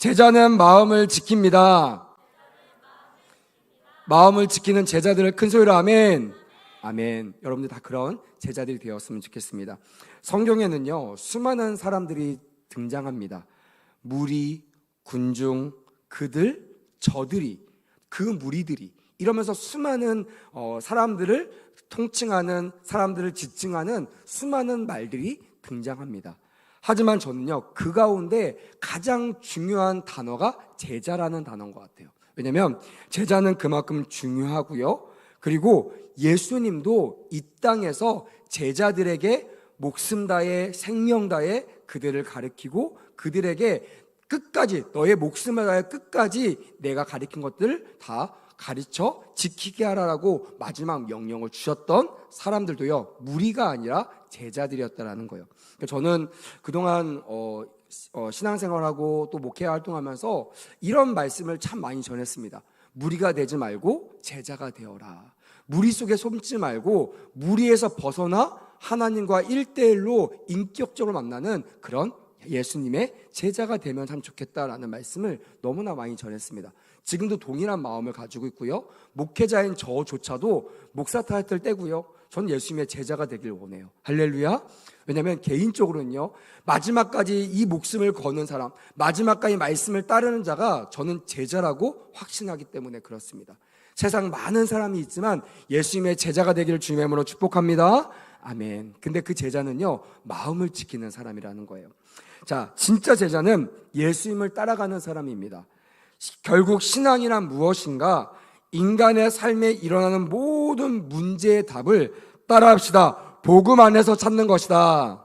제자는 마음을 지킵니다. 마음을 지키는 제자들을 큰 소리로 아멘. 아멘. 여러분들 다 그런 제자들이 되었으면 좋겠습니다. 성경에는요, 수많은 사람들이 등장합니다. 무리, 군중, 그들, 저들이, 그 무리들이 이러면서 수많은 사람들을 통칭하는, 사람들을 지칭하는 수많은 말들이 등장합니다. 하지만 저는요, 그 가운데 가장 중요한 단어가 제자라는 단어인 것 같아요. 왜냐하면 제자는 그만큼 중요하고요, 그리고 예수님도 이 땅에서 제자들에게 목숨 다해 생명 다해 그들을 가르치고 그들에게 끝까지, 너의 목숨을 다해 끝까지 내가 가르친 것들을 다 가르쳐 지키게 하라라고 마지막 명령을 주셨던 사람들도요, 무리가 아니라 제자들이었다라는 거예요. 저는 그동안 신앙생활하고 또 목회 활동하면서 이런 말씀을 참 많이 전했습니다. 무리가 되지 말고 제자가 되어라. 무리 속에 숨지 말고 무리에서 벗어나 하나님과 1대1로 인격적으로 만나는 그런 예수님의 제자가 되면 참 좋겠다라는 말씀을 너무나 많이 전했습니다. 지금도 동일한 마음을 가지고 있고요, 목회자인 저조차도 목사 타이틀 떼고요, 전 예수님의 제자가 되길 원해요. 할렐루야. 왜냐하면 개인적으로는요, 마지막까지 이 목숨을 거는 사람, 마지막까지 말씀을 따르는 자가 저는 제자라고 확신하기 때문에 그렇습니다. 세상 많은 사람이 있지만 예수님의 제자가 되기를 주님의 이름으로 축복합니다. 아멘. 근데 그 제자는요, 마음을 지키는 사람이라는 거예요. 자, 진짜 제자는 예수님을 따라가는 사람입니다. 결국 신앙이란 무엇인가? 인간의 삶에 일어나는 모든 문제의 답을 따라합시다. 복음 안에서 찾는 것이다.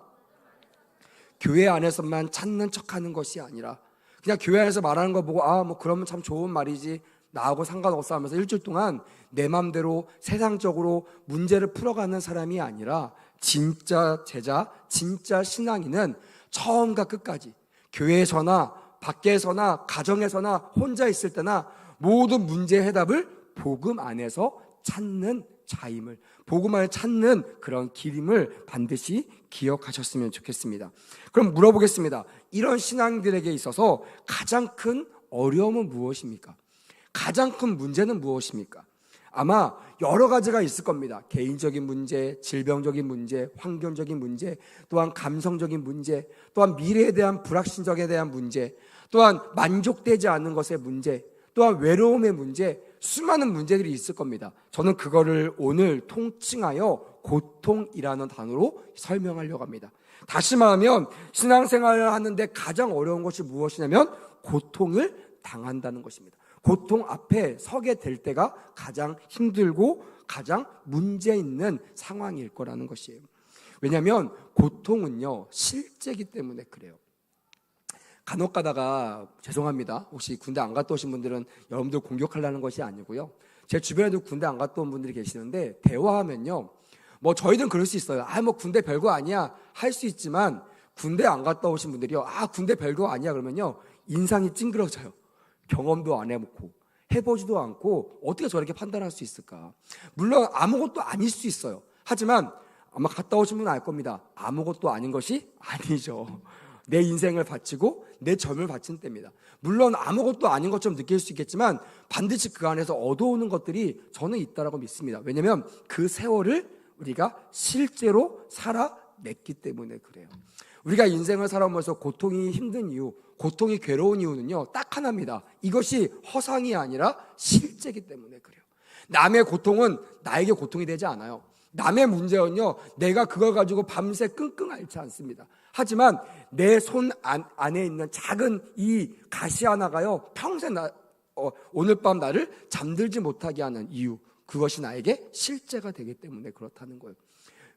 교회 안에서만 찾는 척하는 것이 아니라 그냥 교회 안에서 말하는 거 보고 뭐 그러면 참 좋은 말이지, 나하고 상관없어 하면서 일주일 동안 내 맘대로 세상적으로 문제를 풀어가는 사람이 아니라 진짜 제자, 진짜 신앙인은 처음과 끝까지 교회에서나 밖에서나 가정에서나 혼자 있을 때나 모든 문제의 해답을 복음 안에서 찾는 자임을, 복음 안에 찾는 그런 길임을 반드시 기억하셨으면 좋겠습니다. 그럼 물어보겠습니다. 이런 신앙들에게 있어서 가장 큰 어려움은 무엇입니까? 가장 큰 문제는 무엇입니까? 아마 여러 가지가 있을 겁니다. 개인적인 문제, 질병적인 문제, 환경적인 문제, 또한 감성적인 문제, 또한 미래에 대한 불확실성에 대한 문제, 또한 만족되지 않는 것의 문제, 또한 외로움의 문제, 수많은 문제들이 있을 겁니다. 저는 그거를 오늘 통칭하여 고통이라는 단어로 설명하려고 합니다. 다시 말하면 신앙생활을 하는데 가장 어려운 것이 무엇이냐면 고통을 당한다는 것입니다. 고통 앞에 서게 될 때가 가장 힘들고 가장 문제 있는 상황일 거라는 것이에요. 왜냐하면 고통은요, 실제이기 때문에 그래요. 간혹 가다가, 죄송합니다, 혹시 군대 안 갔다 오신 분들은 여러분들 공격하려는 것이 아니고요, 제 주변에도 군대 안 갔다 온 분들이 계시는데 대화하면요, 저희들은 그럴 수 있어요. 군대 별거 아니야 할 수 있지만 군대 안 갔다 오신 분들이요, 군대 별거 아니야 그러면요 인상이 찡그러져요. 경험도 안 해보고 해보지도 않고 어떻게 저렇게 판단할 수 있을까? 물론 아무것도 아닐 수 있어요. 하지만 아마 갔다 오신 분은 알 겁니다. 아무것도 아닌 것이 아니죠. 내 인생을 바치고 내 젊음을 바친 때입니다. 물론 아무것도 아닌 것처럼 느낄 수 있겠지만 반드시 그 안에서 얻어오는 것들이 저는 있다라고 믿습니다. 왜냐하면 그 세월을 우리가 실제로 살아냈기 때문에 그래요. 우리가 인생을 살아오면서 고통이 힘든 이유, 고통이 괴로운 이유는요, 딱 하나입니다. 이것이 허상이 아니라 실제이기 때문에 그래요. 남의 고통은 나에게 고통이 되지 않아요. 남의 문제는요, 내가 그걸 가지고 밤새 끙끙 앓지 않습니다. 하지만 내 손 안에 있는 작은 이 가시 하나가요, 평생 오늘 밤 나를 잠들지 못하게 하는 이유, 그것이 나에게 실제가 되기 때문에 그렇다는 거예요.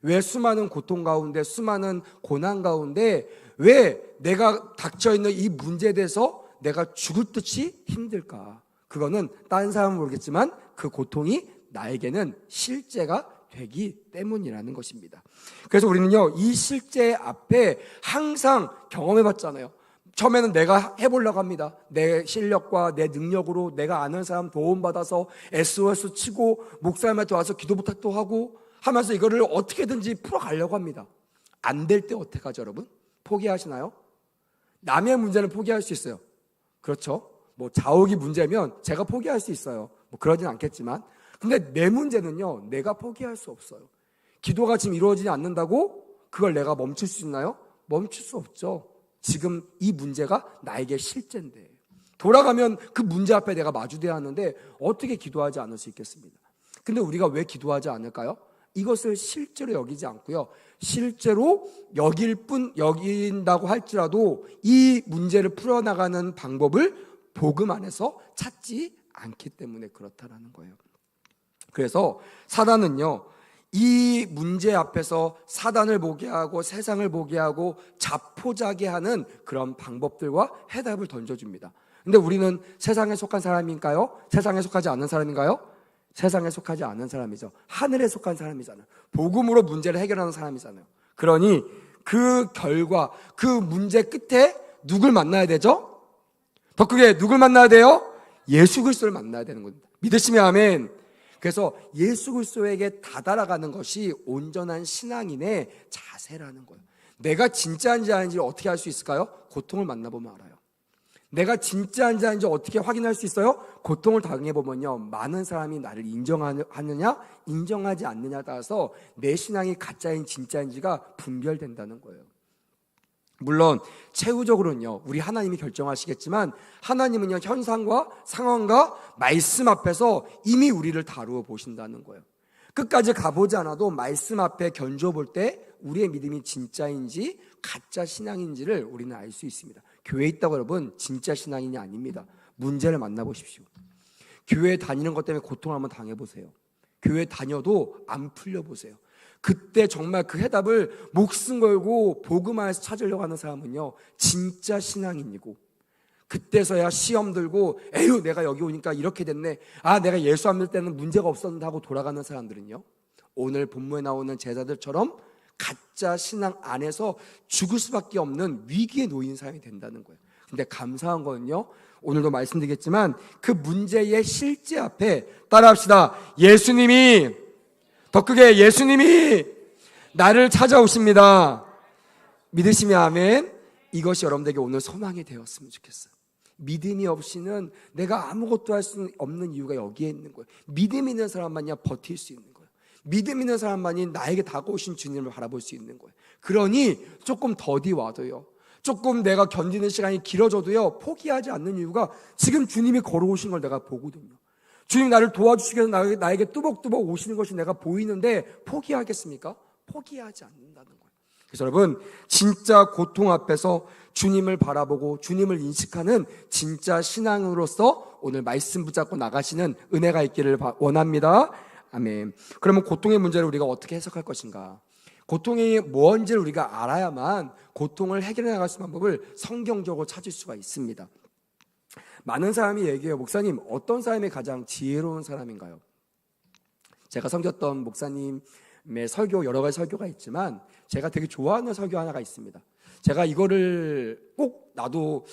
왜 수많은 고통 가운데, 수많은 고난 가운데 왜 내가 닥쳐있는 이 문제에 대해서 내가 죽을 듯이 힘들까? 그거는 다른 사람은 모르겠지만 그 고통이 나에게는 실제가 되기 때문이라는 것입니다. 그래서 우리는요, 이 실제 앞에 항상 경험해봤잖아요. 처음에는 내가 해보려고 합니다. 내 실력과 내 능력으로 내가 아는 사람 도움받아서 SOS 치고 목사님한테 와서 기도 부탁도 하고 하면서 이거를 어떻게든지 풀어가려고 합니다. 안 될 때 어떻게 하죠, 여러분? 포기하시나요? 남의 문제는 포기할 수 있어요. 그렇죠? 뭐 자옥이 문제면 제가 포기할 수 있어요. 뭐 그러진 않겠지만, 근데 내 문제는요, 내가 포기할 수 없어요. 기도가 지금 이루어지지 않는다고 그걸 내가 멈출 수 있나요? 멈출 수 없죠. 지금 이 문제가 나에게 실제인데, 돌아가면 그 문제 앞에 내가 마주돼야 하는데 어떻게 기도하지 않을 수 있겠습니다. 근데 우리가 왜 기도하지 않을까요? 이것을 실제로 여기지 않고요, 실제로 여긴다고 할지라도 이 문제를 풀어나가는 방법을 복음 안에서 찾지 않기 때문에 그렇다라는 거예요. 그래서 사단은요, 이 문제 앞에서 사단을 보게 하고 세상을 보게 하고 자포자기 하는 그런 방법들과 해답을 던져줍니다. 근데 우리는 세상에 속한 사람인가요? 세상에 속하지 않는 사람인가요? 세상에 속하지 않는 사람이죠. 하늘에 속한 사람이잖아요. 복음으로 문제를 해결하는 사람이잖아요. 그러니 그 결과, 그 문제 끝에 누굴 만나야 되죠? 더 크게 누굴 만나야 돼요? 예수 그리스도를 만나야 되는 겁니다. 믿으시면 아멘. 그래서 예수 그리스도에게 다다라가는 것이 온전한 신앙인의 자세라는 거예요. 내가 진짜인지 아닌지 어떻게 알 수 있을까요? 고통을 만나보면 알아요. 내가 진짜인지 아닌지 어떻게 확인할 수 있어요? 고통을 당해보면요, 많은 사람이 나를 인정하느냐 인정하지 않느냐에 따라서 내 신앙이 가짜인 진짜인지가 분별된다는 거예요. 물론 최후적으로는요, 우리 하나님이 결정하시겠지만, 하나님은요, 현상과 상황과 말씀 앞에서 이미 우리를 다루어 보신다는 거예요. 끝까지 가보지 않아도 말씀 앞에 견줘볼 때 우리의 믿음이 진짜인지 가짜 신앙인지를 우리는 알 수 있습니다. 교회에 있다고 여러분 진짜 신앙인이 아닙니다. 문제를 만나보십시오. 교회 다니는 것 때문에 고통을 한번 당해보세요. 교회 다녀도 안 풀려보세요. 그때 정말 그 해답을 목숨 걸고 복음 안에서 찾으려고 하는 사람은요, 진짜 신앙인이고, 그때서야 시험 들고 에휴 내가 여기 오니까 이렇게 됐네, 아 내가 예수 안 믿을 때는 문제가 없었는데 하고 돌아가는 사람들은요, 오늘 본문에 나오는 제자들처럼 가짜 신앙 안에서 죽을 수밖에 없는 위기에 놓인 사람이 된다는 거예요. 근데 감사한 거는요, 오늘도 말씀드리겠지만 그 문제의 실제 앞에 따라합시다. 예수님이, 더 크게 예수님이 나를 찾아오십니다. 믿으시면 아멘. 이것이 여러분들에게 오늘 소망이 되었으면 좋겠어요. 믿음이 없이는 내가 아무것도 할 수 없는 이유가 여기에 있는 거예요. 믿음 있는 사람만이야 버틸 수 있는 거예요. 믿음 있는 사람만이 나에게 다가오신 주님을 바라볼 수 있는 거예요. 그러니 조금 더디 와도요, 조금 내가 견디는 시간이 길어져도요, 포기하지 않는 이유가 지금 주님이 걸어오신 걸 내가 보거든요. 주님 나를 도와주시기 위해서 나에게 뚜벅뚜벅 오시는 것이 내가 보이는데 포기하겠습니까? 포기하지 않는다는 거예요. 그래서 여러분, 진짜 고통 앞에서 주님을 바라보고 주님을 인식하는 진짜 신앙으로서 오늘 말씀 붙잡고 나가시는 은혜가 있기를 원합니다. 아멘. 그러면 고통의 문제를 우리가 어떻게 해석할 것인가? 고통이 뭔지를 우리가 알아야만 고통을 해결해 나갈 수 있는 방법을 성경적으로 찾을 수가 있습니다. 많은 사람이 얘기해요. 목사님, 어떤 사람이 가장 지혜로운 사람인가요? 제가 섬겼던 목사님의 설교, 여러 가지 설교가 있지만 제가 되게 좋아하는 설교 하나가 있습니다. 제가 이거를 꼭 나도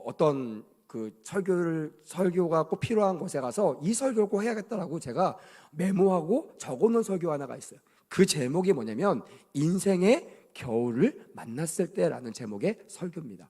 어떤 그 설교가 꼭 필요한 곳에 가서 이 설교를 꼭 해야겠다라고 제가 메모하고 적어놓은 설교 하나가 있어요. 그 제목이 뭐냐면 인생의 겨울을 만났을 때라는 제목의 설교입니다.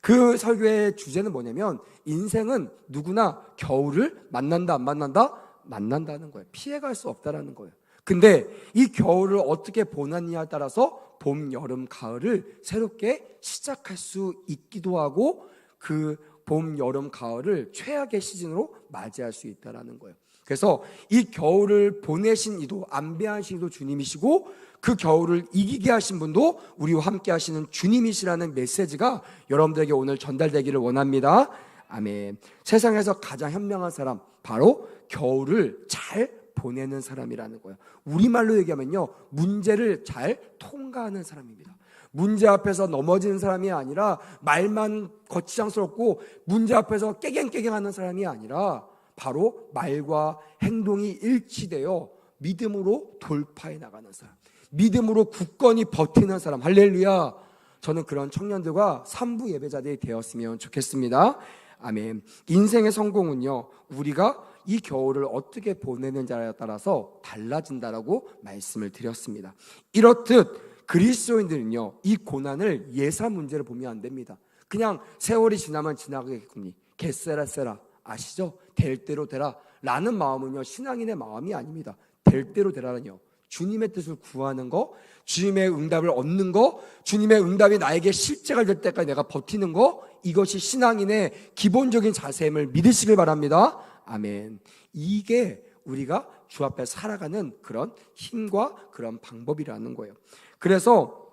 그 설교의 주제는 뭐냐면 인생은 누구나 겨울을 만난다 안 만난다? 만난다는 거예요. 피해갈 수 없다라는 거예요. 근데 이 겨울을 어떻게 보냈냐에 따라서 봄, 여름, 가을을 새롭게 시작할 수 있기도 하고 그 봄, 여름, 가을을 최악의 시즌으로 맞이할 수 있다라는 거예요. 그래서 이 겨울을 보내신 이도, 안배하신 이도 주님이시고 그 겨울을 이기게 하신 분도 우리와 함께 하시는 주님이시라는 메시지가 여러분들에게 오늘 전달되기를 원합니다. 아멘. 세상에서 가장 현명한 사람, 바로 겨울을 잘 보내는 사람이라는 거예요. 우리말로 얘기하면요, 문제를 잘 통과하는 사람입니다. 문제 앞에서 넘어지는 사람이 아니라 말만 거치장스럽고 문제 앞에서 깨갱깨갱하는 사람이 아니라 바로 말과 행동이 일치되어 믿음으로 돌파해 나가는 사람, 믿음으로 굳건히 버티는 사람. 할렐루야. 저는 그런 청년들과 3부 예배자들이 되었으면 좋겠습니다. 아멘. 인생의 성공은요, 우리가 이 겨울을 어떻게 보내는지에 따라서 달라진다라고 말씀을 드렸습니다. 이렇듯 그리스도인들은요, 이 고난을 예사 문제를 보면 안 됩니다. 그냥 세월이 지나면 지나가겠거니, 게세라세라 아시죠? 될 대로 되라 라는 마음은요 신앙인의 마음이 아닙니다. 될 대로 되라는요 주님의 뜻을 구하는 거, 주님의 응답을 얻는 거, 주님의 응답이 나에게 실제가 될 때까지 내가 버티는 거, 이것이 신앙인의 기본적인 자세임을 믿으시길 바랍니다. 아멘. 이게 우리가 주 앞에 살아가는 그런 힘과 그런 방법이라는 거예요. 그래서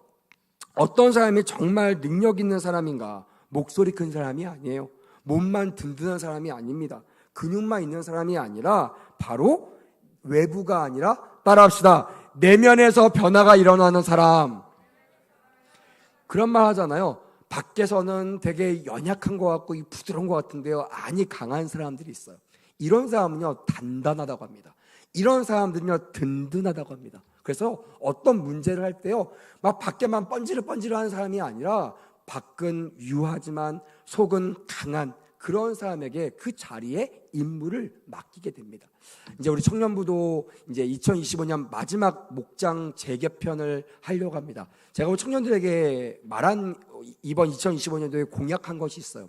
어떤 사람이 정말 능력 있는 사람인가? 목소리 큰 사람이 아니에요. 몸만 든든한 사람이 아닙니다. 근육만 있는 사람이 아니라 바로 외부가 아니라 따라합시다. 내면에서 변화가 일어나는 사람. 그런 말 하잖아요. 밖에서는 되게 연약한 것 같고 부드러운 것 같은데요, 안이 강한 사람들이 있어요. 이런 사람은요 단단하다고 합니다. 이런 사람들은요 든든하다고 합니다. 그래서 어떤 문제를 할 때요 막 밖에만 번지르번지르하는 사람이 아니라 밖은 유하지만 속은 강한 그런 사람에게 그 자리에 임무를 맡기게 됩니다. 이제 우리 청년부도 이제 2025년 마지막 목장 재개편을 하려고 합니다. 제가 우리 청년들에게 말한 이번 2025년도에 공약한 것이 있어요.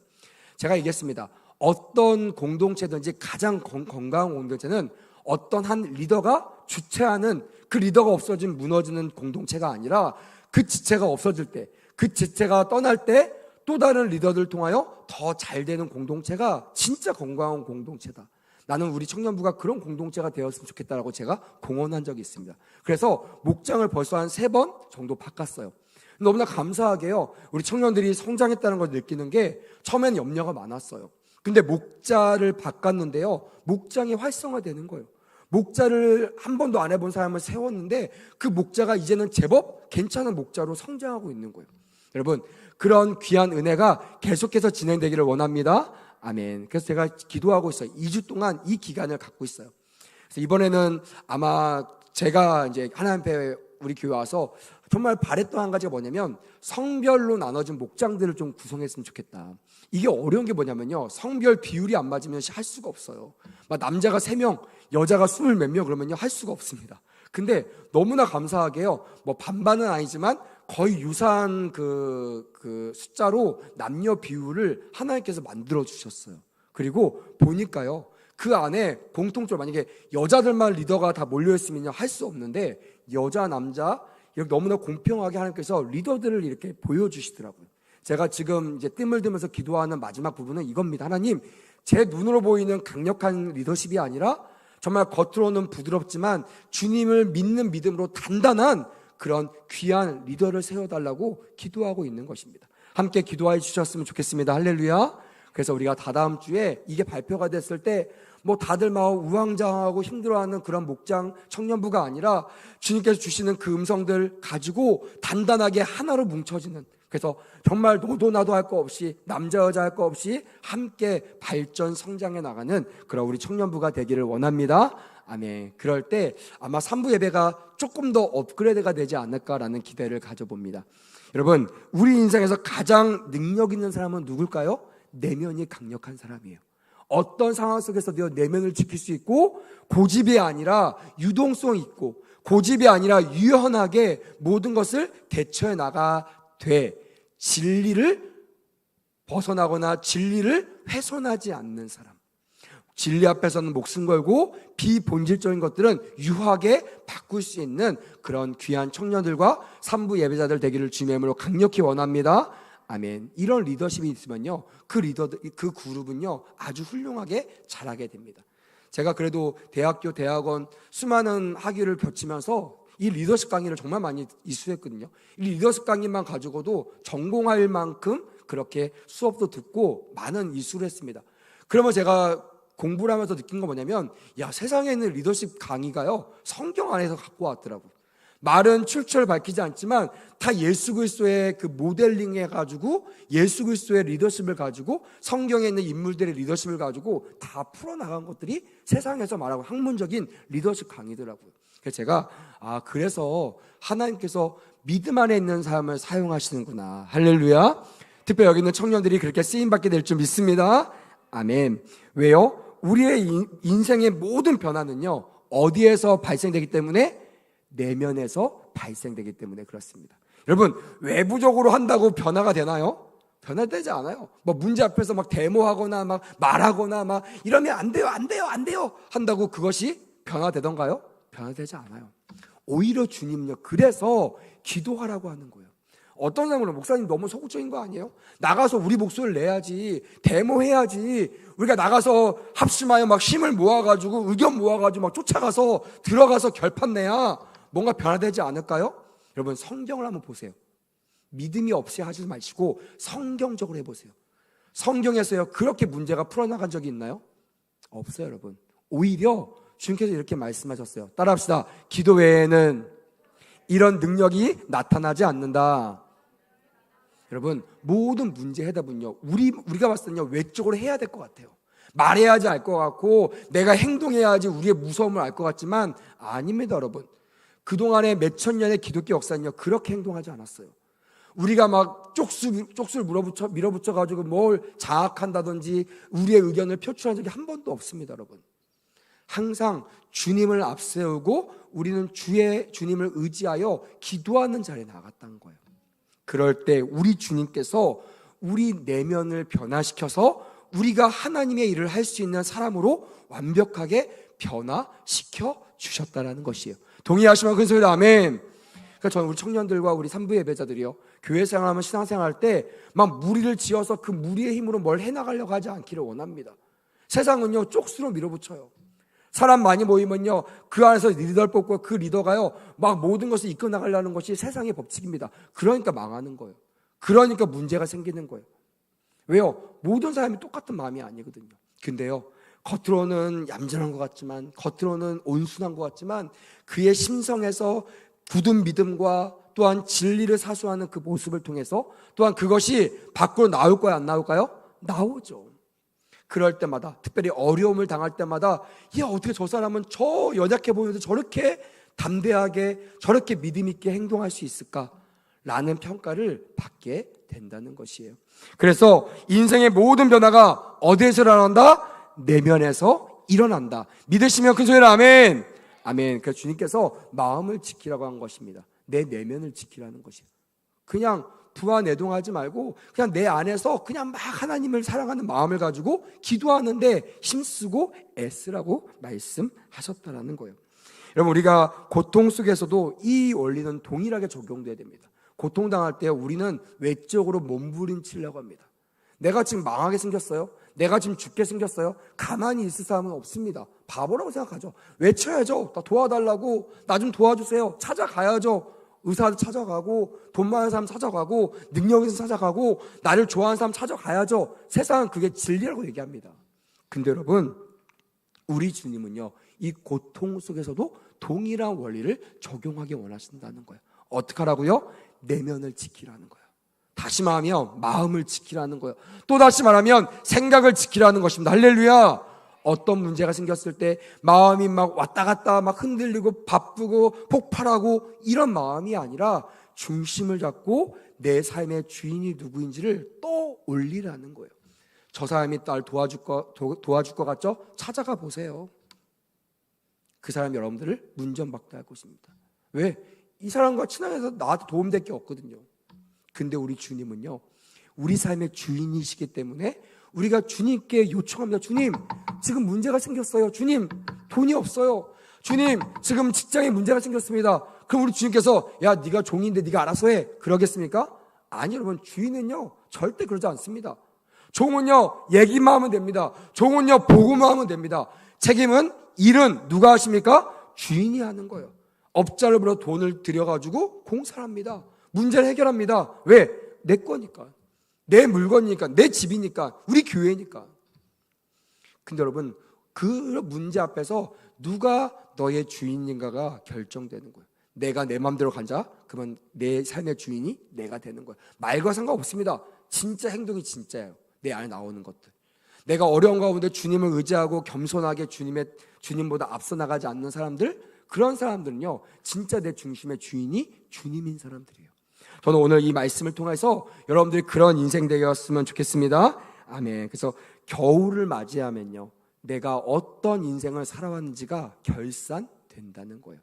제가 얘기했습니다. 어떤 공동체든지 가장 건강한 공동체는 어떤 한 리더가 주체하는, 그 리더가 없어지면 무너지는 공동체가 아니라 그 지체가 없어질 때, 그 지체가 떠날 때 또 다른 리더들을 통하여 더 잘 되는 공동체가 진짜 건강한 공동체다. 나는 우리 청년부가 그런 공동체가 되었으면 좋겠다라고 제가 공언한 적이 있습니다. 그래서 목장을 벌써 한 3번 정도 바꿨어요. 너무나 감사하게요, 우리 청년들이 성장했다는 걸 느끼는 게 처음에는 염려가 많았어요. 근데 목자를 바꿨는데요, 목장이 활성화되는 거예요. 목자를 한 번도 안 해본 사람을 세웠는데 그 목자가 이제는 제법 괜찮은 목자로 성장하고 있는 거예요. 여러분, 그런 귀한 은혜가 계속해서 진행되기를 원합니다. 아멘. 그래서 제가 기도하고 있어요. 2주 동안 이 기간을 갖고 있어요. 그래서 이번에는 아마 제가 이제 하나님 앞에 우리 교회 와서 정말 바랬던 한 가지가 뭐냐면 성별로 나눠진 목장들을 좀 구성했으면 좋겠다. 이게 어려운 게 뭐냐면요, 성별 비율이 안 맞으면 할 수가 없어요. 막 남자가 3명, 여자가 20 몇 명 그러면요 할 수가 없습니다. 근데 너무나 감사하게요, 뭐 반반은 아니지만 거의 유사한 그 숫자로 남녀 비율을 하나님께서 만들어 주셨어요. 그리고 보니까요, 그 안에 공통적으로 만약에 여자들만 리더가 다 몰려있으면요 할 수 없는데 여자 남자 이렇게 너무나 공평하게 하나님께서 리더들을 이렇게 보여주시더라고요. 제가 지금 이제 뜸을 들면서 기도하는 마지막 부분은 이겁니다. 하나님, 제 눈으로 보이는 강력한 리더십이 아니라 정말 겉으로는 부드럽지만 주님을 믿는 믿음으로 단단한 그런 귀한 리더를 세워달라고 기도하고 있는 것입니다. 함께 기도해 주셨으면 좋겠습니다. 할렐루야. 그래서 우리가 다다음 주에 이게 발표가 됐을 때 뭐 다들 막 우왕좌왕하고 힘들어하는 그런 목장 청년부가 아니라 주님께서 주시는 그 음성들 가지고 단단하게 하나로 뭉쳐지는, 그래서 정말 너도 나도 할 거 없이 남자 여자 할 거 없이 함께 발전 성장해 나가는 그런 우리 청년부가 되기를 원합니다. 아멘. 그럴 때 아마 3부 예배가 조금 더 업그레이드가 되지 않을까라는 기대를 가져봅니다. 여러분, 우리 인생에서 가장 능력 있는 사람은 누굴까요? 내면이 강력한 사람이에요. 어떤 상황 속에서도 내면을 지킬 수 있고, 고집이 아니라 유동성 있고, 고집이 아니라 유연하게 모든 것을 대처해 나가 돼. 진리를 벗어나거나 진리를 훼손하지 않는 사람. 진리 앞에서는 목숨 걸고 비본질적인 것들은 유하게 바꿀 수 있는 그런 귀한 청년들과 3부 예배자들 되기를 주님의 이름으로 강력히 원합니다. 아멘. 이런 리더십이 있으면요, 그 리더들, 그 그룹은요 아주 훌륭하게 자라게 됩니다. 제가 그래도 대학교, 대학원 수많은 학위를 겹치면서 이 리더십 강의를 정말 많이 이수했거든요. 이 리더십 강의만 가지고도 전공할 만큼 그렇게 수업도 듣고 많은 이수를 했습니다. 그러면 제가 공부를 하면서 느낀 거 뭐냐면, 야, 세상에 있는 리더십 강의가요 성경 안에서 갖고 왔더라고요. 말은 출처를 밝히지 않지만 다 예수 그리스도의 그 모델링 해가지고 예수 그리스도의 리더십을 가지고 성경에 있는 인물들의 리더십을 가지고 다 풀어나간 것들이 세상에서 말하고 학문적인 리더십 강의더라고요. 그래서 제가 그래서 하나님께서 믿음 안에 있는 사람을 사용하시는구나. 할렐루야. 특별히 여기 있는 청년들이 그렇게 쓰임받게 될 줄 믿습니다. 아멘. 왜요? 우리의 인생의 모든 변화는요 어디에서 발생되기 때문에? 내면에서 발생되기 때문에 그렇습니다. 여러분, 외부적으로 한다고 변화가 되나요? 변화되지 않아요. 뭐 문제 앞에서 막 데모하거나 막 말하거나 막 이러면 안 돼요, 안 돼요, 안 돼요 한다고 그것이 변화되던가요? 변화되지 않아요. 오히려 주님은요, 그래서 기도하라고 하는 거예요. 어떤 사람은 목사님 너무 소극적인 거 아니에요? 나가서 우리 목소리를 내야지, 데모해야지. 우리가 나가서 합심하여 막 힘을 모아가지고 의견 모아가지고 막 쫓아가서 들어가서 결판 내야 뭔가 변화되지 않을까요? 여러분, 성경을 한번 보세요. 믿음이 없이 하지 마시고 성경적으로 해보세요. 성경에서요, 그렇게 문제가 풀어나간 적이 있나요? 없어요, 여러분. 오히려 주님께서 이렇게 말씀하셨어요. 따라합시다. 기도 외에는 이런 능력이 나타나지 않는다. 여러분, 모든 문제 해답은요, 우리가 봤을 때는요, 외적으로 해야 될 것 같아요. 말해야지 알 것 같고 내가 행동해야지 우리의 무서움을 알 것 같지만 아닙니다, 여러분. 그동안의 몇천 년의 기독교 역사는요, 그렇게 행동하지 않았어요. 우리가 막 쪽수를 밀어붙여가지고 뭘 장악한다든지 우리의 의견을 표출한 적이 한 번도 없습니다, 여러분. 항상 주님을 앞세우고 우리는 주님을 의지하여 기도하는 자리에 나갔다는 거예요. 그럴 때 우리 주님께서 우리 내면을 변화시켜서 우리가 하나님의 일을 할 수 있는 사람으로 완벽하게 변화시켜 주셨다는 것이에요. 동의하시면 큰 소리로 아멘. 그러니까 저는 우리 청년들과 우리 산부 예배자들이요, 교회 생활하면 신앙생활할 때 막 무리를 지어서 그 무리의 힘으로 뭘 해나가려고 하지 않기를 원합니다. 세상은요, 쪽수로 밀어붙여요. 사람 많이 모이면요, 그 안에서 리더를 뽑고 그 리더가요 막 모든 것을 이끌어 나가려는 것이 세상의 법칙입니다. 그러니까 망하는 거예요. 그러니까 문제가 생기는 거예요. 왜요? 모든 사람이 똑같은 마음이 아니거든요. 근데요, 겉으로는 얌전한 것 같지만, 겉으로는 온순한 것 같지만 그의 심성에서 굳은 믿음과 또한 진리를 사수하는 그 모습을 통해서 또한 그것이 밖으로 나올까요, 안 나올까요? 나오죠. 그럴 때마다, 특별히 어려움을 당할 때마다, 야, 어떻게 저 사람은 저 연약해 보이는데 저렇게 담대하게, 저렇게 믿음 있게 행동할 수 있을까? 라는 평가를 받게 된다는 것이에요. 그래서 인생의 모든 변화가 어디에서 일어난다? 내면에서 일어난다. 믿으시면 큰 소리로 아멘. 아멘. 그래서 주님께서 마음을 지키라고 한 것입니다. 내 내면을 지키라는 것이에요. 그냥 부안애동하지 말고 그냥 내 안에서 그냥 막 하나님을 사랑하는 마음을 가지고 기도하는데 힘쓰고 애쓰라고 말씀하셨다라는 거예요. 여러분, 우리가 고통 속에서도 이 원리는 동일하게 적용돼야 됩니다. 고통당할 때 우리는 외적으로 몸부림치려고 합니다. 내가 지금 망하게 생겼어요? 내가 지금 죽게 생겼어요? 가만히 있을 사람은 없습니다. 바보라고 생각하죠. 외쳐야죠. 나 도와달라고, 나 좀 도와주세요. 찾아가야죠. 의사도 찾아가고, 돈 많은 사람 찾아가고, 능력 있는 사람 찾아가고, 나를 좋아하는 사람 찾아가야죠. 세상은 그게 진리라고 얘기합니다. 근데 여러분, 우리 주님은요, 이 고통 속에서도 동일한 원리를 적용하기 원하신다는 거예요. 어떻게 하라고요? 내면을 지키라는 거예요. 다시 말하면 마음을 지키라는 거예요. 또 다시 말하면 생각을 지키라는 것입니다. 할렐루야. 어떤 문제가 생겼을 때 마음이 막 왔다 갔다 막 흔들리고 바쁘고 폭발하고 이런 마음이 아니라 중심을 잡고 내 삶의 주인이 누구인지를 떠올리라는 거예요. 저 사람이 날 도와줄 것 같죠? 찾아가 보세요. 그 사람이 여러분들을 문전박대 할 것입니다. 왜? 이 사람과 친하게서 나한테 도움될 게 없거든요. 근데 우리 주님은요, 우리 삶의 주인이시기 때문에 우리가 주님께 요청합니다. 주님, 지금 문제가 생겼어요. 주님, 돈이 없어요. 주님, 지금 직장에 문제가 생겼습니다. 그럼 우리 주님께서 야, 네가 종인데 네가 알아서 해. 그러겠습니까? 아니, 여러분, 주인은요 절대 그러지 않습니다. 종은요 얘기만 하면 됩니다. 종은요 보고만 하면 됩니다. 책임은, 일은 누가 하십니까? 주인이 하는 거예요. 업자를 불러 돈을 들여가지고 공사합니다. 문제를 해결합니다. 왜? 내 거니까, 내 물건이니까, 내 집이니까, 우리 교회니까. 근데 여러분, 그 문제 앞에서 누가 너의 주인인가가 결정되는 거예요. 내가 내 마음대로 간다? 그러면 내 삶의 주인이 내가 되는 거예요. 말과 상관없습니다. 진짜 행동이 진짜예요. 내 안에 나오는 것들. 내가 어려운 가운데 주님을 의지하고 겸손하게 주님보다 앞서 나가지 않는 사람들, 그런 사람들은요 진짜 내 중심의 주인이 주님인 사람들이에요. 저는 오늘 이 말씀을 통해서 여러분들이 그런 인생 되었으면 좋겠습니다. 아멘. 그래서 겨울을 맞이하면요, 내가 어떤 인생을 살아왔는지가 결산된다는 거예요.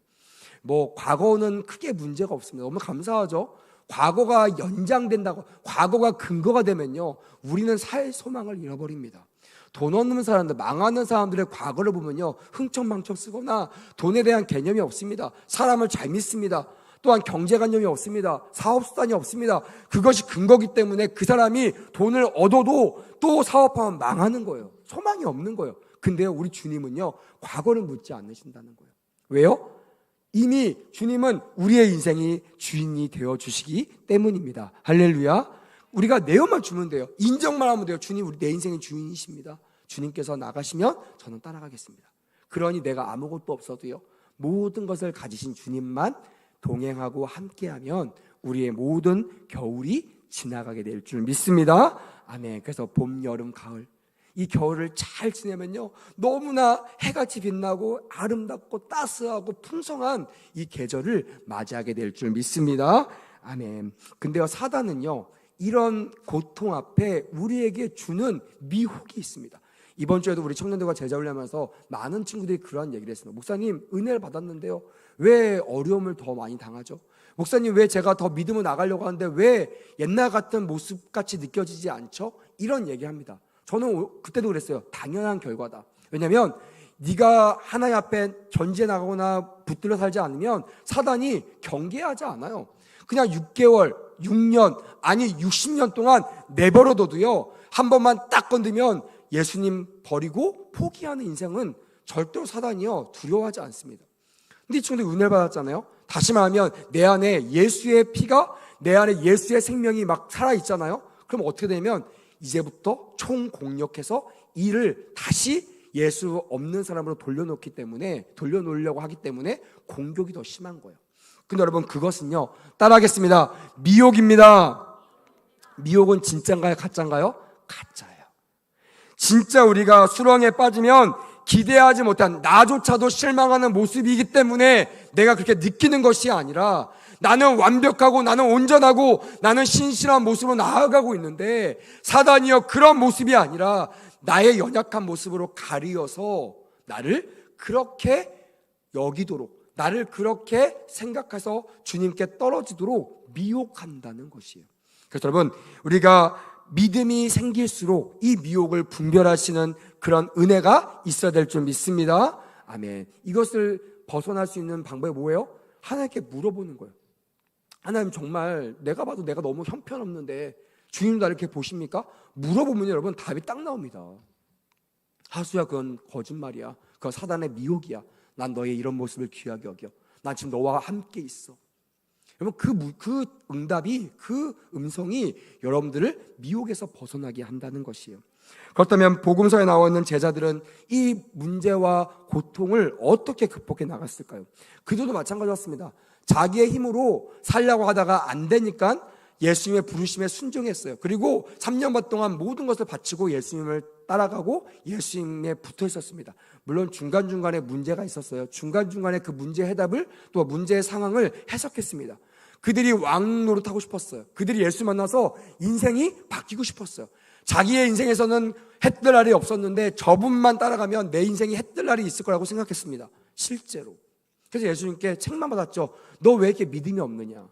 뭐 과거는 크게 문제가 없습니다. 너무 감사하죠. 과거가 연장된다고, 과거가 근거가 되면요, 우리는 살 소망을 잃어버립니다. 돈 없는 사람들, 망하는 사람들의 과거를 보면요, 흥청망청 쓰거나 돈에 대한 개념이 없습니다. 사람을 잘 믿습니다. 또한 경제관념이 없습니다. 사업수단이 없습니다. 그것이 근거기 때문에 그 사람이 돈을 얻어도 또 사업하면 망하는 거예요. 소망이 없는 거예요. 근데요, 우리 주님은요, 과거를 묻지 않으신다는 거예요. 왜요? 이미 주님은 우리의 인생이 주인이 되어주시기 때문입니다. 할렐루야. 우리가 내어만 주면 돼요. 인정만 하면 돼요. 주님, 우리 내 인생의 주인이십니다. 주님께서 나가시면 저는 따라가겠습니다. 그러니 내가 아무것도 없어도요, 모든 것을 가지신 주님만 동행하고 함께하면 우리의 모든 겨울이 지나가게 될 줄 믿습니다. 아멘. 그래서 봄, 여름, 가을, 이 겨울을 잘 지내면요, 너무나 해같이 빛나고 아름답고 따스하고 풍성한 이 계절을 맞이하게 될 줄 믿습니다. 아멘. 근데요, 사단은요, 이런 고통 앞에 우리에게 주는 미혹이 있습니다. 이번 주에도 우리 청년들과 제자 훈련하면서 많은 친구들이 그러한 얘기를 했습니다. 목사님, 은혜를 받았는데요, 왜 어려움을 더 많이 당하죠? 목사님, 왜 제가 더 믿음을 나가려고 하는데 왜 옛날 같은 모습같이 느껴지지 않죠? 이런 얘기합니다. 저는 그때도 그랬어요. 당연한 결과다. 왜냐하면 네가 하나님 앞에 전지에 나가거나 붙들려 살지 않으면 사단이 경계하지 않아요. 그냥 6개월, 6년, 아니 60년 동안 내버려둬도요, 한 번만 딱 건드면 예수님 버리고 포기하는 인생은 절대로 사단이요, 두려워하지 않습니다. 근데 이 친구들이 은혜를 받았잖아요. 다시 말하면 내 안에 예수의 피가, 내 안에 예수의 생명이 막 살아있잖아요. 그럼 어떻게 되면 이제부터 총공력해서 일을 다시 예수 없는 사람으로 돌려놓으려고 하기 때문에 공격이 더 심한 거예요. 근데 여러분, 그것은요, 따라하겠습니다. 미혹입니다. 미혹은 진짜인가요? 가짜인가요? 가짜예요. 진짜 우리가 수렁에 빠지면 기대하지 못한, 나조차도 실망하는 모습이기 때문에 내가 그렇게 느끼는 것이 아니라, 나는 완벽하고 나는 온전하고 나는 신실한 모습으로 나아가고 있는데 사단이여 그런 모습이 아니라 나의 연약한 모습으로 가리어서 나를 그렇게 여기도록, 나를 그렇게 생각해서 주님께 떨어지도록 미혹한다는 것이에요. 그래서 여러분, 우리가 믿음이 생길수록 이 미혹을 분별하시는 그런 은혜가 있어야 될 줄 믿습니다. 아멘. 이것을 벗어날 수 있는 방법이 뭐예요? 하나님께 물어보는 거예요. 하나님, 정말 내가 봐도 내가 너무 형편없는데 주님 나를 이렇게 보십니까? 물어보면 여러분 답이 딱 나옵니다. 하수야, 그건 거짓말이야. 그건 사단의 미혹이야. 난 너의 이런 모습을 귀하게 여겨. 난 지금 너와 함께 있어. 여러분, 그 응답이, 그 음성이 여러분들을 미혹에서 벗어나게 한다는 것이에요. 그렇다면 복음서에 나와 있는 제자들은 이 문제와 고통을 어떻게 극복해 나갔을까요? 그들도 마찬가지였습니다. 자기의 힘으로 살려고 하다가 안 되니까 예수님의 부르심에 순종했어요. 그리고 3년 반 동안 모든 것을 바치고 예수님을 따라가고 예수님에 붙어 있었습니다. 물론 중간중간에 문제가 있었어요. 중간중간에 그 문제의 해답을, 또 문제의 상황을 해석했습니다. 그들이 왕 노릇하고 싶었어요. 그들이 예수 만나서 인생이 바뀌고 싶었어요. 자기의 인생에서는 해뜰 날이 없었는데 저분만 따라가면 내 인생이 해뜰 날이 있을 거라고 생각했습니다. 실제로. 그래서 예수님께 책만 받았죠. 너 왜 이렇게 믿음이 없느냐?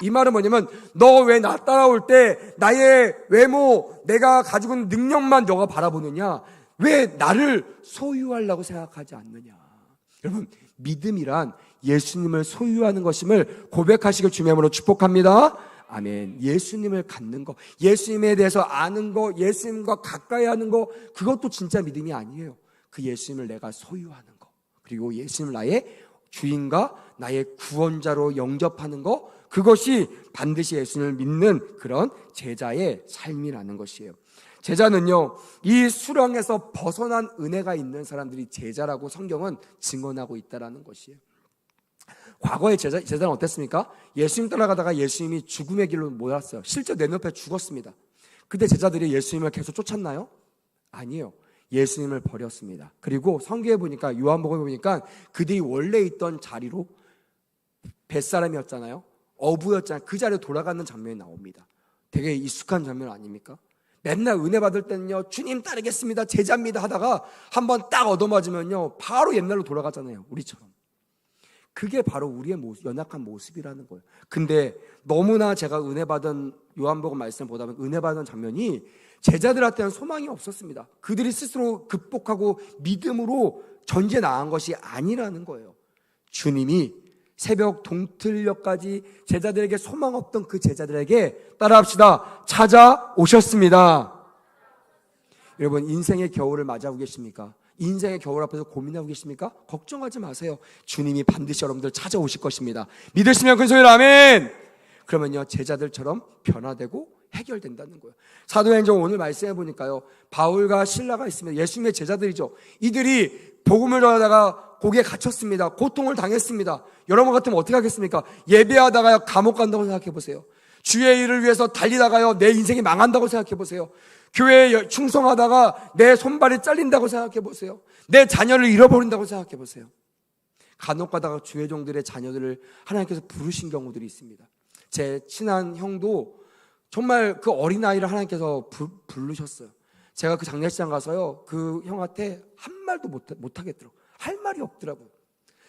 이 말은 뭐냐면, 너 왜 나 따라올 때 나의 외모, 내가 가지고 있는 능력만 너가 바라보느냐? 왜 나를 소유하려고 생각하지 않느냐? 여러분, 믿음이란 예수님을 소유하는 것임을 고백하시길 주님의 이름으로 축복합니다. 아멘. 예수님을 갖는 거, 예수님에 대해서 아는 거, 예수님과 가까이 하는 거, 그것도 진짜 믿음이 아니에요. 그 예수님을 내가 소유하는 거, 그리고 예수님을 나의 주인과 나의 구원자로 영접하는 거, 그것이 반드시 예수님을 믿는 그런 제자의 삶이라는 것이에요. 제자는요, 이 수렁에서 벗어난 은혜가 있는 사람들이 제자라고 성경은 증언하고 있다는 것이에요. 과거의 제자는 어땠습니까? 예수님 따라가다가 예수님이 죽음의 길로 몰았어요. 실제 내 옆에 죽었습니다. 그때 제자들이 예수님을 계속 쫓았나요? 아니에요. 예수님을 버렸습니다. 그리고 성경에 보니까, 요한복음에 보니까 그들이 원래 있던 자리로, 뱃사람이었잖아요. 어부였잖아요. 그 자리로 돌아가는 장면이 나옵니다. 되게 익숙한 장면 아닙니까? 맨날 은혜 받을 때는요, 주님 따르겠습니다, 제자입니다 하다가 한번 딱 얻어맞으면요, 바로 옛날로 돌아가잖아요. 우리처럼. 그게 바로 우리의 연약한 모습이라는 거예요. 근데 너무나 제가 은혜 받은 요한복음 말씀을 보다 보면 은혜 받은 장면이 제자들한테는 소망이 없었습니다. 그들이 스스로 극복하고 믿음으로 전제 나간 것이 아니라는 거예요. 주님이 새벽 동틀녘까지 제자들에게 소망 없던 그 제자들에게 따라합시다. 찾아오셨습니다. 여러분, 인생의 겨울을 맞이하고 계십니까? 인생의 겨울 앞에서 고민하고 계십니까? 걱정하지 마세요. 주님이 반드시 여러분들 찾아오실 것입니다. 믿으시면 큰 소리로 아멘. 그러면요, 제자들처럼 변화되고 해결된다는 거예요. 사도행전 오늘 말씀해 보니까요, 바울과 실라가 있습니다. 예수님의 제자들이죠. 이들이 복음을 전하다가 고기에 갇혔습니다. 고통을 당했습니다. 여러분 같으면 어떻게 하겠습니까? 예배하다가요 감옥 간다고 생각해 보세요. 주의 일을 위해서 달리다가요 내 인생이 망한다고 생각해 보세요. 교회에 충성하다가 내 손발이 잘린다고 생각해 보세요. 내 자녀를 잃어버린다고 생각해 보세요. 간혹 가다가 주의 종들의 자녀들을 하나님께서 부르신 경우들이 있습니다. 제 친한 형도 정말 그 어린아이를 하나님께서 부르셨어요. 제가 그 장례식장 가서요 그 형한테 한 말도 못 하겠더라고요. 할 말이 없더라고요.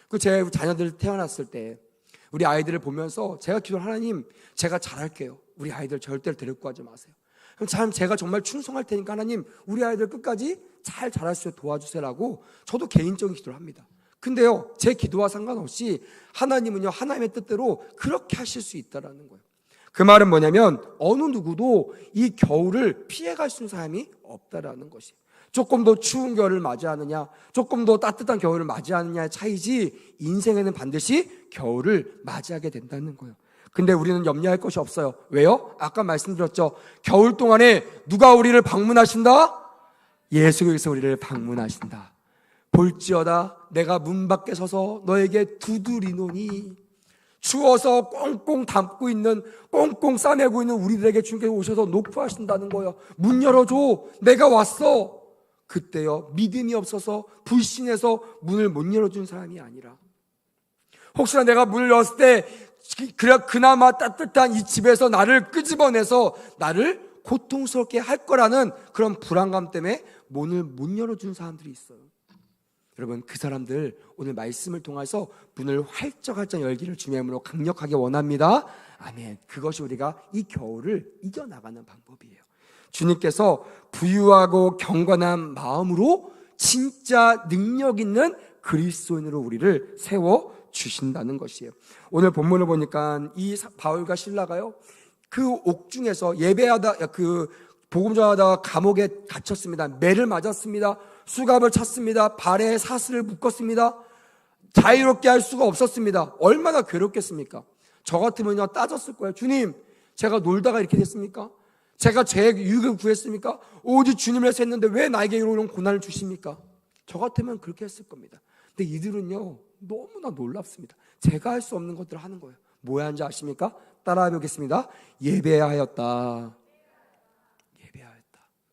그 제 자녀들 태어났을 때 우리 아이들을 보면서 제가 기도를, 하나님 제가 잘할게요. 우리 아이들 절대로 데리고 가지 마세요. 그럼 제가 정말 충성할 테니까 하나님 우리 아이들 끝까지 잘 자랄 수 있도록 도와주세요라고 저도 개인적인 기도를 합니다. 근데요 제 기도와 상관없이 하나님은요 하나님의 뜻대로 그렇게 하실 수 있다라는 거예요. 그 말은 뭐냐면 어느 누구도 이 겨울을 피해갈 수 있는 사람이 없다라는 것이, 조금 더 추운 겨울을 맞이하느냐 조금 더 따뜻한 겨울을 맞이하느냐의 차이지 인생에는 반드시 겨울을 맞이하게 된다는 거예요. 근데 우리는 염려할 것이 없어요. 왜요? 아까 말씀드렸죠. 겨울 동안에 누가 우리를 방문하신다? 예수께서 우리를 방문하신다. 볼지어다 내가 문 밖에 서서 너에게 두드리노니. 추워서 꽁꽁 담고 있는, 꽁꽁 싸매고 있는 우리들에게 주님께서 오셔서 노크하신다는 거예요. 문 열어줘, 내가 왔어. 그때요 믿음이 없어서 불신해서 문을 못 열어준 사람이 아니라, 혹시나 내가 문을 열었을 때 그나마 따뜻한 이 집에서 나를 끄집어내서 나를 고통스럽게 할 거라는 그런 불안감 때문에 문을 못 열어준 사람들이 있어요. 여러분, 그 사람들 오늘 말씀을 통해서 문을 활짝 열기를 주님의 이름으로 강력하게 원합니다. 아멘. 그것이 우리가 이 겨울을 이겨나가는 방법이에요. 주님께서 부유하고 경건한 마음으로 진짜 능력 있는 그리스도인으로 우리를 세워 주신다는 것이에요. 오늘 본문을 보니까 이 바울과 실라가요 그 옥중에서 예배하다, 그 복음 전하다가 감옥에 갇혔습니다. 매를 맞았습니다. 수갑을 찼습니다. 발에 사슬을 묶었습니다. 자유롭게 할 수가 없었습니다. 얼마나 괴롭겠습니까? 저 같으면요 따졌을 거예요. 주님, 제가 놀다가 이렇게 됐습니까? 제가 죄 유익을 구했습니까? 오직 주님을 해서 했는데 왜 나에게 이런 고난을 주십니까? 저 같으면 그렇게 했을 겁니다. 근데 이들은요 너무나 놀랍습니다. 제가 할 수 없는 것들을 하는 거예요. 뭐야 하는지 아십니까? 따라해 보겠습니다. 예배하였다.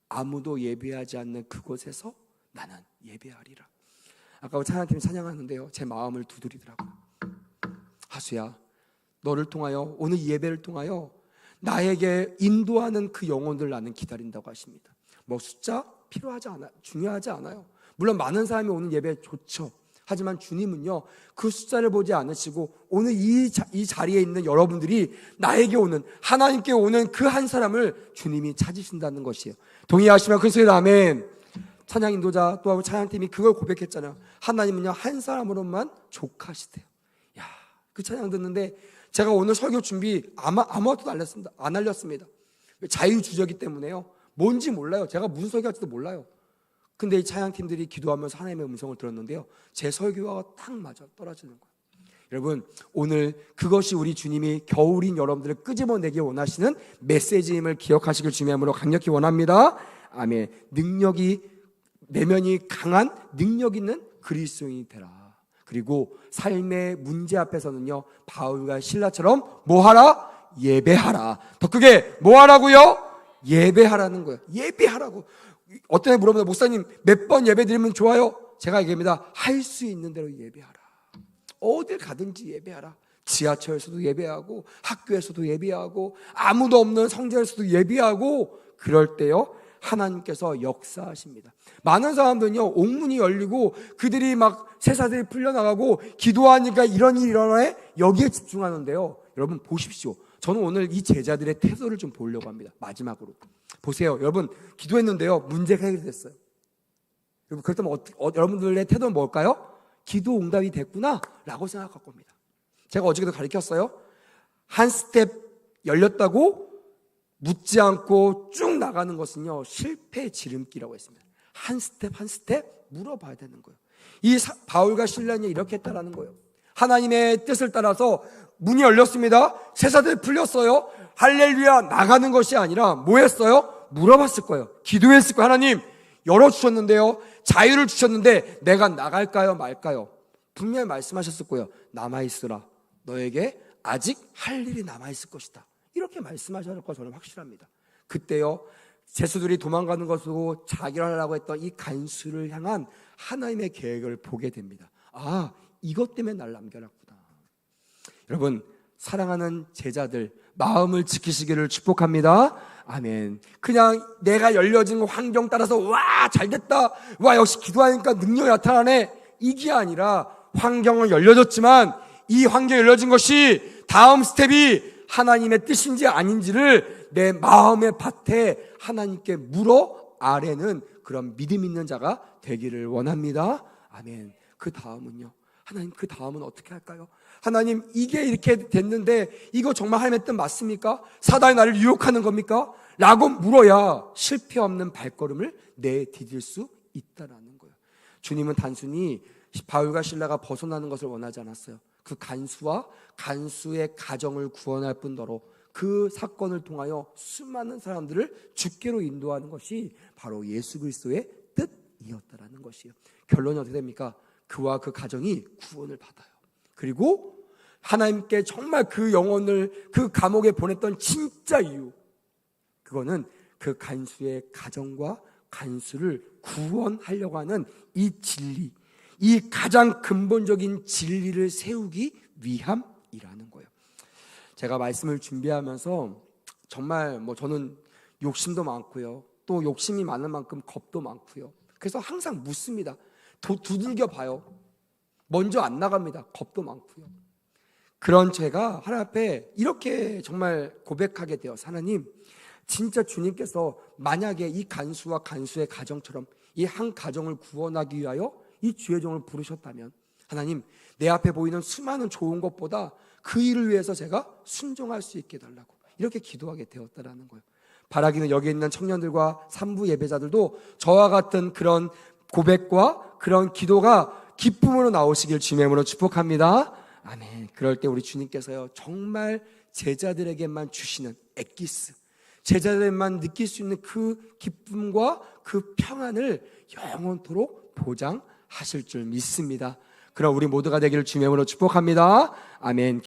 아무도 예배하지 않는 그곳에서 나는 예배하리라. 아까 찬양팀이 찬양하는데요 제 마음을 두드리더라고요. 하수야, 너를 통하여, 오늘 예배를 통하여 나에게 인도하는 그 영혼들 나는 기다린다고 하십니다. 뭐 숫자 필요하지 않아요. 중요하지 않아요. 물론 많은 사람이 오는 예배 좋죠. 하지만 주님은요 그 숫자를 보지 않으시고 오늘 이 자리에 있는 여러분들이 나에게 오는, 하나님께 오는 그 한 사람을 주님이 찾으신다는 것이에요. 동의하시면 큰 소리로 아멘. 찬양 인도자 또 찬양팀이 그걸 고백했잖아요. 하나님은요 한 사람으로만 족하시대요. 야, 그 찬양 듣는데 제가 오늘 설교 준비 아무것도 안 알렸습니다. 자유주저기 때문에요. 뭔지 몰라요. 제가 무슨 설교할지도 몰라요. 근데 이 찬양팀들이 기도하면서 하나님의 음성을 들었는데요 제 설교와 딱 맞아 떨어지는 거예요. 여러분, 오늘 그것이 우리 주님이 겨울인 여러분들을 끄집어내기 원하시는 메시지임을 기억하시길 주님의 이름으로 강력히 원합니다. 아멘. 능력이, 내면이 강한 능력 있는 그리스도인이 되라. 그리고 삶의 문제 앞에서는요 바울과 실라처럼 뭐하라? 예배하라. 더 크게 뭐하라고요? 예배하라는 거예요. 예배하라고. 어떤 애 물어보면 목사님 몇 번 예배 드리면 좋아요? 제가 얘기합니다. 할 수 있는 대로 예배하라. 어딜 가든지 예배하라. 지하철에서도 예배하고 학교에서도 예배하고 아무도 없는 성전에서도 예배하고, 그럴 때요 하나님께서 역사하십니다. 많은 사람들은요, 옥문이 열리고 그들이 막 세사들이 풀려나가고 기도하니까 이런 일이 일어나요. 여기에 집중하는데요. 여러분 보십시오. 저는 오늘 이 제자들의 태도를 좀 보려고 합니다. 마지막으로 보세요. 여러분 기도했는데요, 문제가 해결됐어요. 여러분 그렇다면 여러분들의 태도는 뭘까요? 기도 응답이 됐구나 라고 생각할 겁니다. 제가 어저께도 가르쳤어요. 한 스텝 열렸다고 묻지 않고 쭉 나가는 것은요, 실패의 지름길이라고 했습니다. 한 스텝 한 스텝 물어봐야 되는 거예요. 이 바울과 실란이 이렇게 했다라는 거예요. 하나님의 뜻을 따라서 문이 열렸습니다. 세사들이 풀렸어요. 할렐루야 나가는 것이 아니라 뭐 했어요? 물어봤을 거예요. 기도했을 거예요. 하나님 열어주셨는데요, 자유를 주셨는데 내가 나갈까요 말까요? 분명히 말씀하셨을 거예요. 남아있으라. 너에게 아직 할 일이 남아있을 것이다. 이렇게 말씀하셨을 거 저는 확실합니다. 그때요, 제수들이 도망가는 것으로 자결하려고 했던 이 간수를 향한 하나님의 계획을 보게 됩니다. 아, 이것 때문에 날 남겨놨구나. 여러분 사랑하는 제자들, 마음을 지키시기를 축복합니다. 아멘. 그냥 내가 열려진 환경 따라서 와 잘됐다, 와 역시 기도하니까 능력이 나타나네, 이게 아니라 환경은 열려졌지만 이 환경이 열려진 것이 다음 스텝이 하나님의 뜻인지 아닌지를 내 마음의 밭에 하나님께 물어 아뢰는 그런 믿음 있는 자가 되기를 원합니다. 아멘. 그 다음은요, 하나님 그 다음은 어떻게 할까요? 하나님 이게 이렇게 됐는데 이거 정말 하나님의 뜻 맞습니까? 사단이 나를 유혹하는 겁니까? 라고 물어야 실패 없는 발걸음을 내디딜 수 있다라는 거예요. 주님은 단순히 바울과 실라가 벗어나는 것을 원하지 않았어요. 그 간수와 간수의 가정을 구원할 뿐더러 그 사건을 통하여 수많은 사람들을 주께로 인도하는 것이 바로 예수 그리스도의 뜻이었다라는 것이에요. 결론이 어떻게 됩니까? 그와 그 가정이 구원을 받아요. 그리고 하나님께 정말 그 영혼을 그 감옥에 보냈던 진짜 이유, 그거는 그 간수의 가정과 간수를 구원하려고 하는 이 진리, 이 가장 근본적인 진리를 세우기 위함이라는 거예요. 제가 말씀을 준비하면서 정말 저는 욕심도 많고요, 또 욕심이 많은 만큼 겁도 많고요. 그래서 항상 묻습니다. 두들겨 봐요. 먼저 안 나갑니다. 겁도 많고요. 그런 제가 하나님 앞에 이렇게 정말 고백하게 돼요. 하나님, 진짜 주님께서 만약에 이 간수와 간수의 가정처럼 이 한 가정을 구원하기 위하여 이 주의 종을 부르셨다면 하나님, 내 앞에 보이는 수많은 좋은 것보다 그 일을 위해서 제가 순종할 수 있게 해달라고 이렇게 기도하게 되었다라는 거예요. 바라기는 여기 있는 청년들과 산부 예배자들도 저와 같은 그런 고백과 그런 기도가 기쁨으로 나오시길 주님의 이름으로 축복합니다. 아멘. 그럴 때 우리 주님께서요, 정말 제자들에게만 주시는 엑기스, 제자들만 느낄 수 있는 그 기쁨과 그 평안을 영원토록 보장하실 줄 믿습니다. 그럼 우리 모두가 되기를 주님의 이름으로 축복합니다. 아멘.